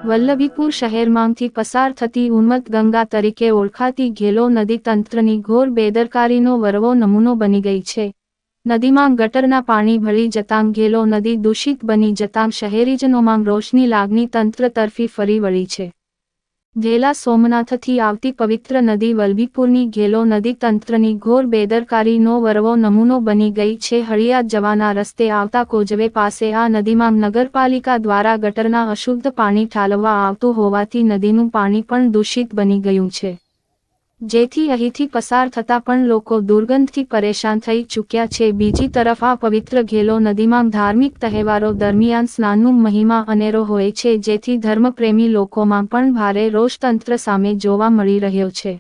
વલ્લભીપુર શહેરમાંથી પસાર થતી ઉન્મત્ત ગંગા તરીકે ઓળખાતી ઘેલો નદી તંત્રની ઘોર બેદરકારીનો વરવો નમૂનો બની ગઈ છે। નદીમાં ગટરના પાણી ભળી જતાં ઘેલો નદી દૂષિત બની જતાં શહેરીજનોમાં રોષની લાગણી તંત્ર તરફી ફરી વળી છે। ઘેલા સોમનાથથી આવતી પવિત્ર નદી વલ્લભીપુરની ઘેલો નદી તંત્રની ઘોર બેદરકારીનો વરવો નમૂનો બની ગઈ છે। હળિયાદ જવાના રસ્તે આવતા કોઝવે પાસે આ નદીમાં નગરપાલિકા દ્વારા ગટરના અશુદ્ધ પાણી ઠાલવવા આવતું હોવાથી નદીનું પાણી પણ દૂષિત બની ગયું છે, જેથી અહીંથી પસાર થતા પણ લોકો દુર્ગંધથી પરેશાન થઈ ચૂક્યા છે। બીજી તરફ આ પવિત્ર ઘેલો નદીમાં ધાર્મિક તહેવારો દરમિયાન સ્નાનનો મહિમા અનેરો હોય છે, જેથી ધર્મપ્રેમી લોકોમાં પણ ભારે રોષ તંત્ર સામે જોવા મળી રહ્યો છે।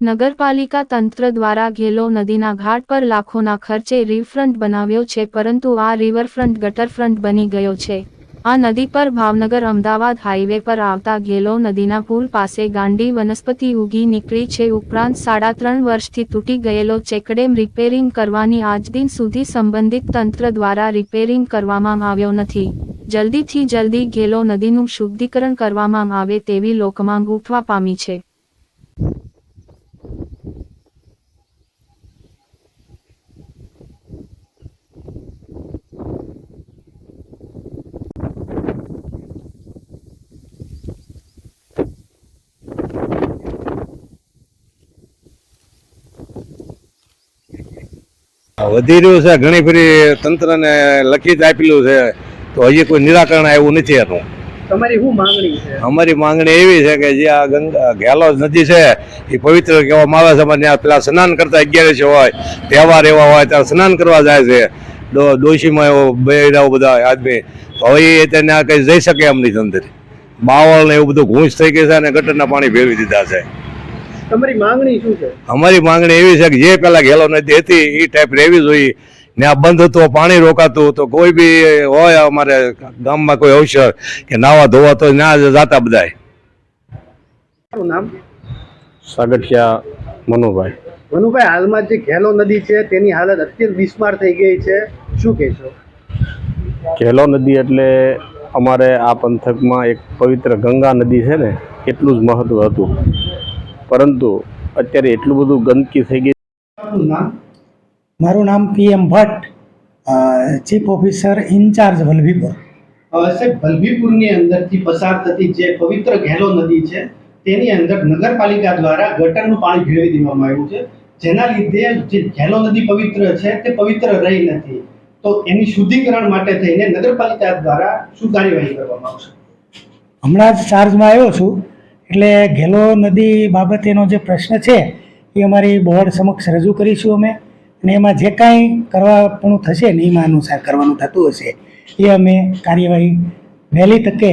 નગરપાલિકા તંત્ર દ્વારા ઘેલો નદીના ઘાટ પર લાખોના ખર્ચે રિવરફ્રન્ટ બનાવ્યો છે, પરંતુ આ રિવરફ્રન્ટ ગટરફ્રન્ટ બની ગયો છે। આ નદી પર ભાવનગર અમદાવાદ હાઈવે પર આવતા ઘેલો નદીના પુલ પાસે ગાંડી વનસ્પતિ ઉગી નીકળી છે। ઉપરાંત 3.5 વર્ષથી તૂટી ગયેલો ચેકડેમ રિપેરિંગ કરવાની આજદિન સુધી સંબંધિત તંત્ર દ્વારા રિપેરિંગ કરવામાં આવ્યો નથી। જલ્દીથી જલ્દી ઘેલો નદીનું શુદ્ધિકરણ કરવામાં આવે તેવી લોકમાંગ ઉઠવા પામી છે। વધી રહ્યું છે, ઘણી ફરી તંત્રને લખિત આપેલું છે, તો હજી કોઈ નિરાકરણ આવ્યું નથી એનું। તમારી શું માંગણી છે? અમારી માંગણી એવી છે કે જે આ ગંગા ઘેલો નદી છે એ પવિત્ર કહેવામાં આવે છે। અમારે ત્યાં પેલા સ્નાન કરતા 11 હોય, તહેવાર એવા હોય ત્યારે સ્નાન કરવા જાય છે ડોશીમાં એવો બહેરાઓ બધા આદમી, તો હવે ત્યાં કંઈ જઈ શકે એમ નહીં। અંદર બાવળ ને એવું બધું ઘૂંસ થઈ ગઈ છે અને ગટરના પાણી ભેળવી દીધા છે। તમારી માંગણી શું છે? અમારી માંગણી એવી છે કે જે પેલા ઘેલો નદી હતી એ ટાઈપ રહેવી જોઈએ ને, આ બંધ હતું પાણી રોકાતું તો કોઈ બી હોય અમારે ગામમાં કોઈ અવસર કે નાવા ધોવા તો ના જાતા બધાય। શું નામ? સાગઠિયા મનુભાઈ। મનુભાઈ, હાલમાં જે ઘેલો નદી છે તેની હાલત અત્યંત બિસ્માર થઈ ગઈ છે, શું કહેશો? ઘેલો નદી એટલે અમારે આ પંથકમાં એક પવિત્ર ગંગા નદી છે ને, એટલું જ મહત્વ હતું, પરંતુ અત્યારે એટલું બધું ગંદકી થઈ ગઈ। મારું નામ PM Bhatt, chief officer in charge Vallabhipur. સાહેબ, વલ્લભીપુરની અંદરથી પસાર થતી જે પવિત્ર ઘેલો નદી છે તેની અંદર નગરપાલિકા દ્વારા ગટરનું પાણી ભેળવી દેવામાં આવ્યું છે, જેના લીધે જે ઘેલો નદી પવિત્ર છે તે પવિત્ર રહી નથી। તો એની શુદ્ધિકરણ માટે થઈને નગરપાલિકા દ્વારા શું કાર્યવાહી કરવામાં આવશે? હમણાં જ ચાર્જમાં આવ્યો છું, એટલે ઘેલો નદી બાબતેનો જે પ્રશ્ન છે એ અમારી બોર્ડ સમક્ષ રજૂ કરીશું અમે, અને એમાં જે કાંઈ કરવાનું થશે નિયમ અનુસાર કરવાનું થતું હશે એ અમે કાર્યવાહી વહેલી તકે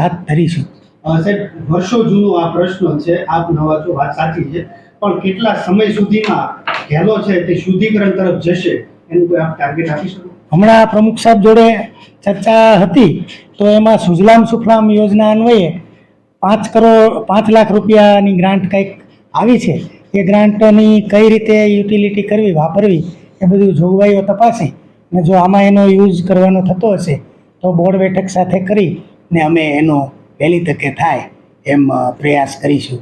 હાથ ધરીશું। સાહેબ, વર્ષો જૂનો આ પ્રશ્ન છે, આપ નવા છો, વાત સાચી છે, પણ કેટલા સમય સુધીમાં ઘેલો છે તે શુદ્ધિકરણ તરફ જશે એનું કોઈ આપ ટાર્ગેટ આપી શકો? હમણાં પ્રમુખ સાહેબ જોડે ચર્ચા હતી, તો એમાં સુજલામ સુફલામ યોજના અન્વયે 5 લાખ રૂપિયાની ગ્રાન્ટ કંઈક આવી છે। એ ગ્રાન્ટની કઈ રીતે યુટિલિટી કરવી, વાપરવી, એ બધું જોગવાઈઓ તપાસી અને જો આમાં એનો યુઝ કરવાનો થતો હશે તો બોર્ડ બેઠક સાથે કરી ને અમે એનો વહેલી તકે થાય એમ પ્રયાસ કરીશું।